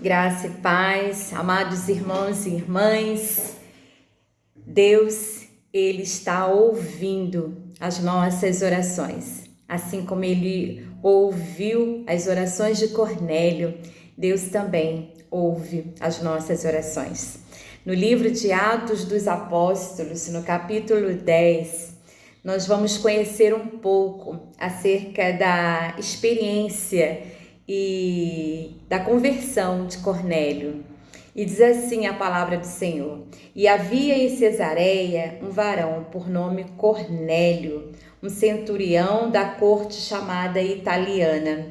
Graça e paz, amados irmãos e irmãs, Deus, Ele está ouvindo as nossas orações, assim como Ele ouviu as orações de Cornélio, Deus também ouve as nossas orações. No livro de Atos dos Apóstolos, no capítulo 10, nós vamos conhecer um pouco acerca da experiência e da conversão de Cornélio. E diz assim a palavra do Senhor: E havia em Cesareia um varão por nome Cornélio, um centurião da corte chamada italiana.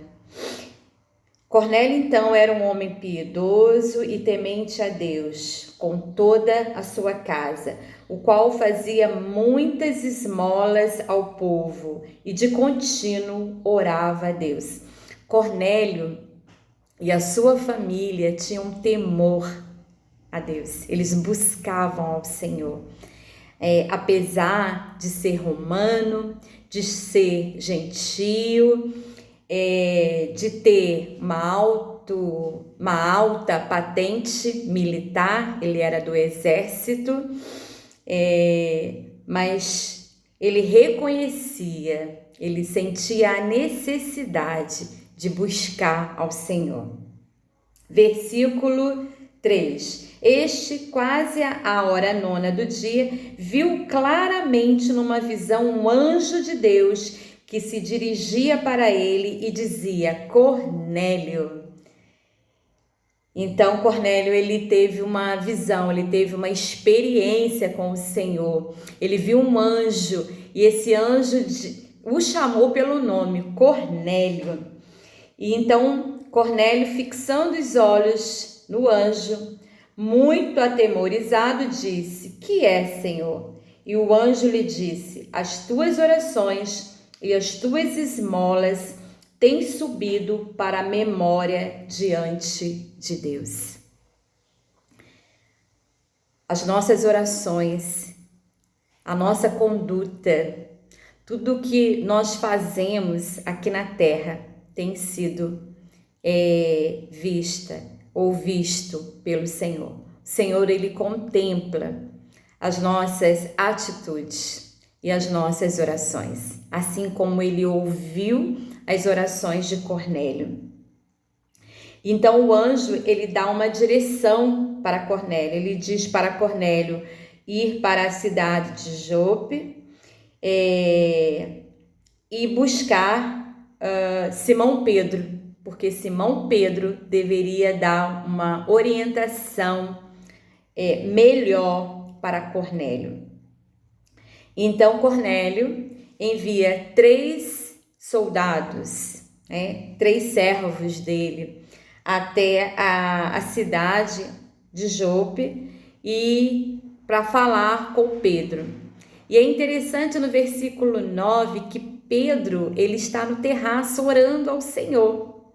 Cornélio então era um homem piedoso e temente a Deus, com toda a sua casa, o qual fazia muitas esmolas ao povo e de contínuo orava a Deus. Cornélio e a sua família tinham temor a Deus, eles buscavam ao Senhor. Apesar de ser romano, de ser gentio, de ter uma alta patente militar, ele era do exército, mas ele reconhecia, ele sentia a necessidade de buscar ao Senhor. Versículo 3. Este, quase à hora 9 do dia, viu claramente numa visão um anjo de Deus que se dirigia para ele e dizia: Cornélio. Então Cornélio, ele teve uma visão, ele teve uma experiência com o Senhor. Ele viu um anjo e esse anjo o chamou pelo nome, Cornélio. E então Cornélio, fixando os olhos no anjo, muito atemorizado, disse: Que é, Senhor? E o anjo lhe disse: As tuas orações e as tuas esmolas têm subido para a memória diante de Deus. As nossas orações, a nossa conduta, tudo que nós fazemos aqui na terra tem sido vista ou visto pelo Senhor. O Senhor, Ele contempla as nossas atitudes e as nossas orações, assim como Ele ouviu as orações de Cornélio. Então o anjo, ele dá uma direção para Cornélio, ele diz para Cornélio ir para a cidade de Jope e buscar Simão Pedro, porque Simão Pedro deveria dar uma orientação melhor para Cornélio. Então Cornélio envia 3 soldados, 3 servos dele, até a cidade de Jope e para falar com Pedro. E é interessante no versículo 9 que Pedro, ele está no terraço orando ao Senhor.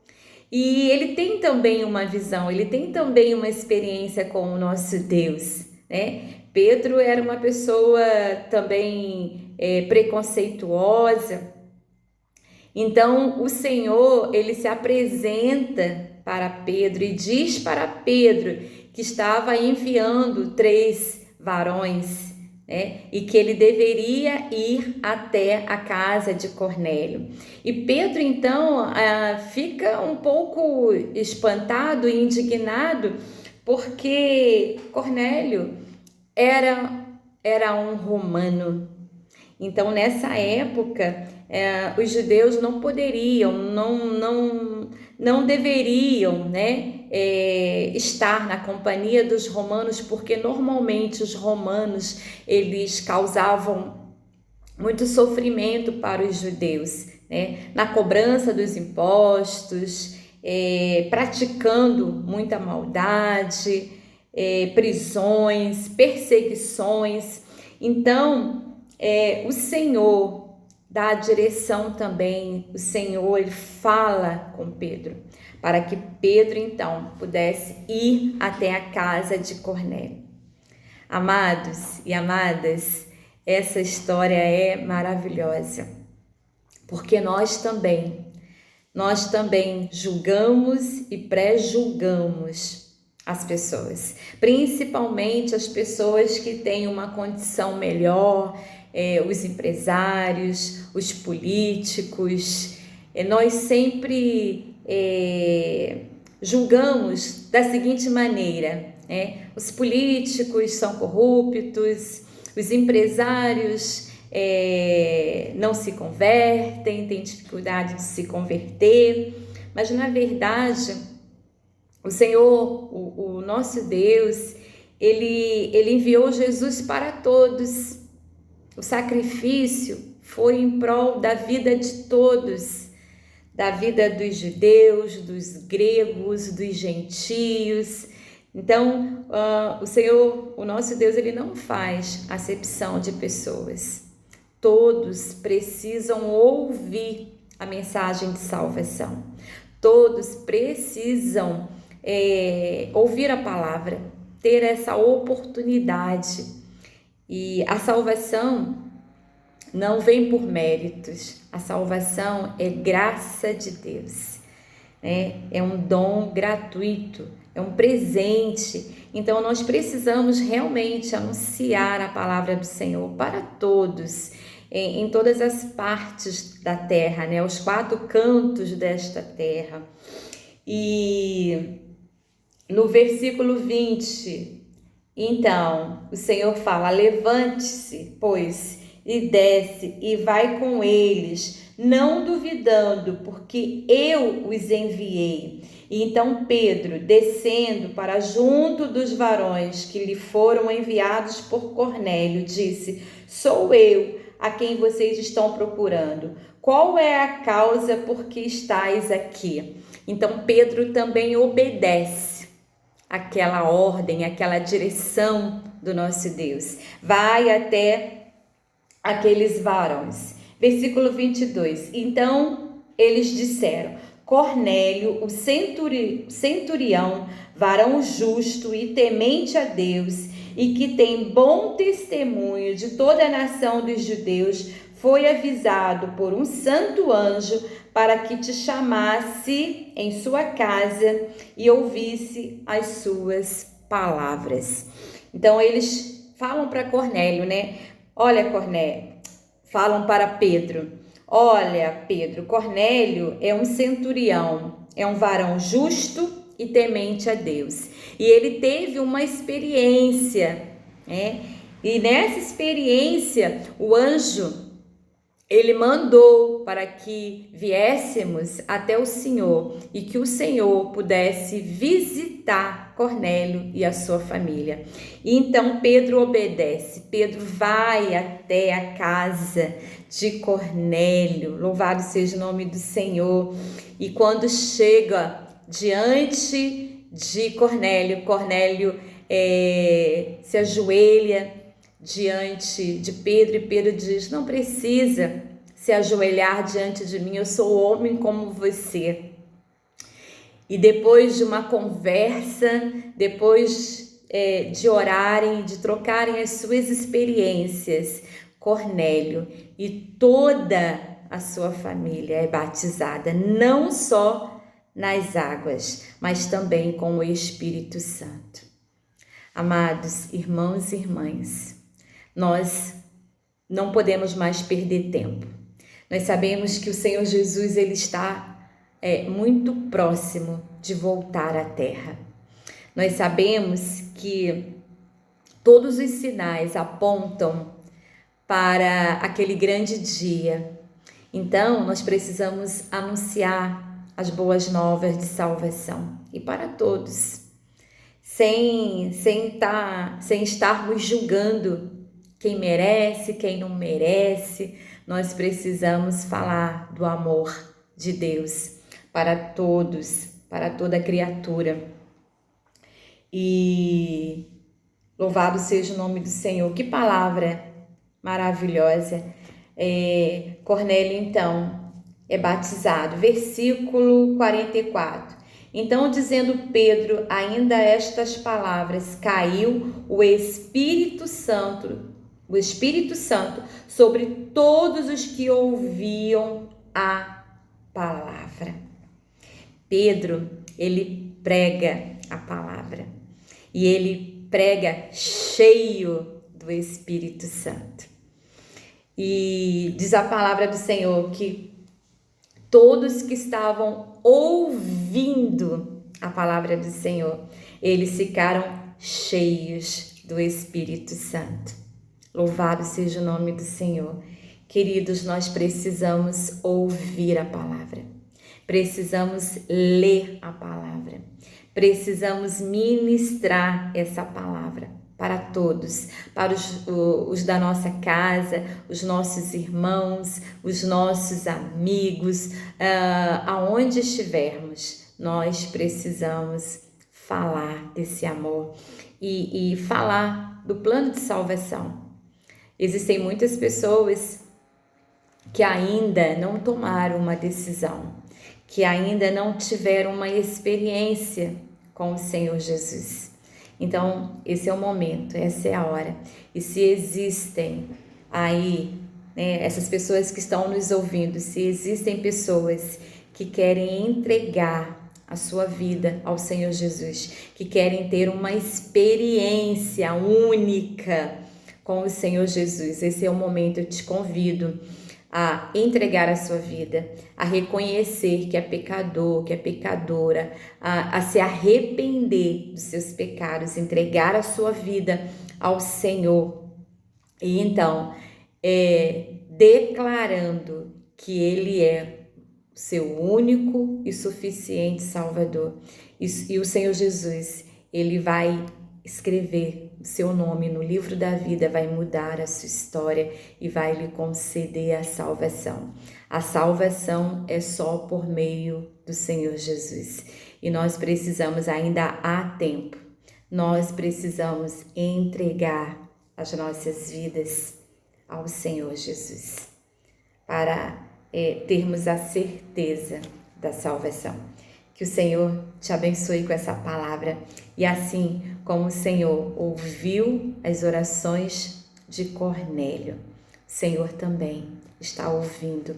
E ele tem também uma visão, ele tem também uma experiência com o nosso Deus, né? Pedro era uma pessoa também preconceituosa. Então o Senhor, ele se apresenta para Pedro e diz para Pedro que estava enviando 3 varões, e que ele deveria ir até a casa de Cornélio. E Pedro então fica um pouco espantado e indignado, porque Cornélio era um romano. Então nessa época os judeus não poderiam, não deveriam, estar na companhia dos romanos, porque normalmente os romanos, eles causavam muito sofrimento para os judeus, na cobrança dos impostos, praticando muita maldade, prisões, perseguições. Então o Senhor dá a direção também, o Senhor, ele fala com Pedro, para que Pedro então pudesse ir até a casa de Cornélio. Amados e amadas, essa história é maravilhosa, porque nós nós também julgamos e pré-julgamos as pessoas, principalmente as pessoas que têm uma condição melhor, os empresários, os políticos. Nós sempre julgamos da seguinte maneira: os políticos são corruptos, os empresários não se convertem, têm dificuldade de se converter, mas na verdade o Senhor, o nosso Deus, ele enviou Jesus para todos. O sacrifício foi em prol da vida de todos, da vida dos judeus, dos gregos, dos gentios. Então, o Senhor, o nosso Deus, ele não faz acepção de pessoas. Todos precisam ouvir a mensagem de salvação. Todos precisam ouvir a palavra, ter essa oportunidade. E a salvação não vem por méritos, a salvação é graça de Deus, é um dom gratuito, é um presente. Então nós precisamos realmente anunciar a palavra do Senhor para todos, em todas as partes da terra, os 4 cantos desta terra. E no versículo 20, então, o Senhor fala: levante-se, pois, e desce, e vai com eles, não duvidando, porque eu os enviei. E então Pedro, descendo para junto dos varões que lhe foram enviados por Cornélio, disse: sou eu a quem vocês estão procurando. Qual é a causa por que estáis aqui? Então Pedro também obedece aquela ordem, aquela direção do nosso Deus. Vai até aqueles varões. Versículo 22. Então eles disseram: Cornélio, o centurião, varão justo e temente a Deus, e que tem bom testemunho de toda a nação dos judeus, foi avisado por um santo anjo para que te chamasse em sua casa e ouvisse as suas palavras. Então eles falam para Cornélio, Olha, Cornélio, falam para Pedro: olha, Pedro, Cornélio é um centurião, é um varão justo e temente a Deus. E ele teve uma experiência, E nessa experiência, o anjo, ele mandou para que viéssemos até o Senhor e que o Senhor pudesse visitar Cornélio e a sua família. E então Pedro obedece. Pedro vai até a casa de Cornélio. Louvado seja o nome do Senhor. E quando chega diante de Cornélio, Cornélio se ajoelha diante de Pedro, e Pedro diz: não precisa se ajoelhar diante de mim, eu sou homem como você. E depois de uma conversa, depois de orarem, de trocarem as suas experiências, Cornélio e toda a sua família é batizada, não só nas águas, mas também com o Espírito Santo. Amados irmãos e irmãs, nós não podemos mais perder tempo. Nós sabemos que o Senhor Jesus, ele está muito próximo de voltar à terra. Nós sabemos que todos os sinais apontam para aquele grande dia. Então, nós precisamos anunciar as boas novas de salvação, e para todos, sem estarmos julgando quem merece, quem não merece. Nós precisamos falar do amor de Deus para todos, para toda criatura. E louvado seja o nome do Senhor. Que palavra maravilhosa. Cornélio, então, é batizado. Versículo 44. Então, dizendo Pedro ainda estas palavras, caiu o Espírito Santo sobre todos os que ouviam a palavra. Pedro, ele prega a palavra e ele prega cheio do Espírito Santo. E diz a palavra do Senhor que todos que estavam ouvindo a palavra do Senhor, eles ficaram cheios do Espírito Santo. Louvado seja o nome do Senhor. Queridos, nós precisamos ouvir a palavra, precisamos ler a palavra, precisamos ministrar essa palavra para todos, para os da nossa casa, os nossos irmãos, os nossos amigos, aonde estivermos, nós precisamos falar desse amor e falar do plano de salvação. Existem muitas pessoas que ainda não tomaram uma decisão, que ainda não tiveram uma experiência com o Senhor Jesus. Então, esse é o momento, essa é a hora. E se existem aí, né, essas pessoas que estão nos ouvindo, se existem pessoas que querem entregar a sua vida ao Senhor Jesus, que querem ter uma experiência única com o Senhor Jesus, esse é o momento. Eu te convido a entregar a sua vida, a reconhecer que é pecador, que é pecadora, a se arrepender dos seus pecados, entregar a sua vida ao Senhor e então declarando que Ele é o seu único e suficiente Salvador. E o Senhor Jesus, Ele vai escrever o seu nome no livro da vida, vai mudar a sua história e vai lhe conceder a salvação. A salvação é só por meio do Senhor Jesus. E nós precisamos, ainda há tempo, nós precisamos entregar as nossas vidas ao Senhor Jesus para termos a certeza da salvação. Que o Senhor te abençoe com essa palavra e assim como o Senhor ouviu as orações de Cornélio, o Senhor também está ouvindo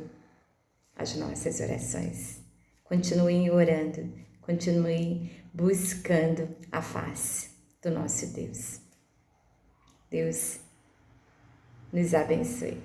as nossas orações. Continue orando, continue buscando a face do nosso Deus. Deus nos abençoe.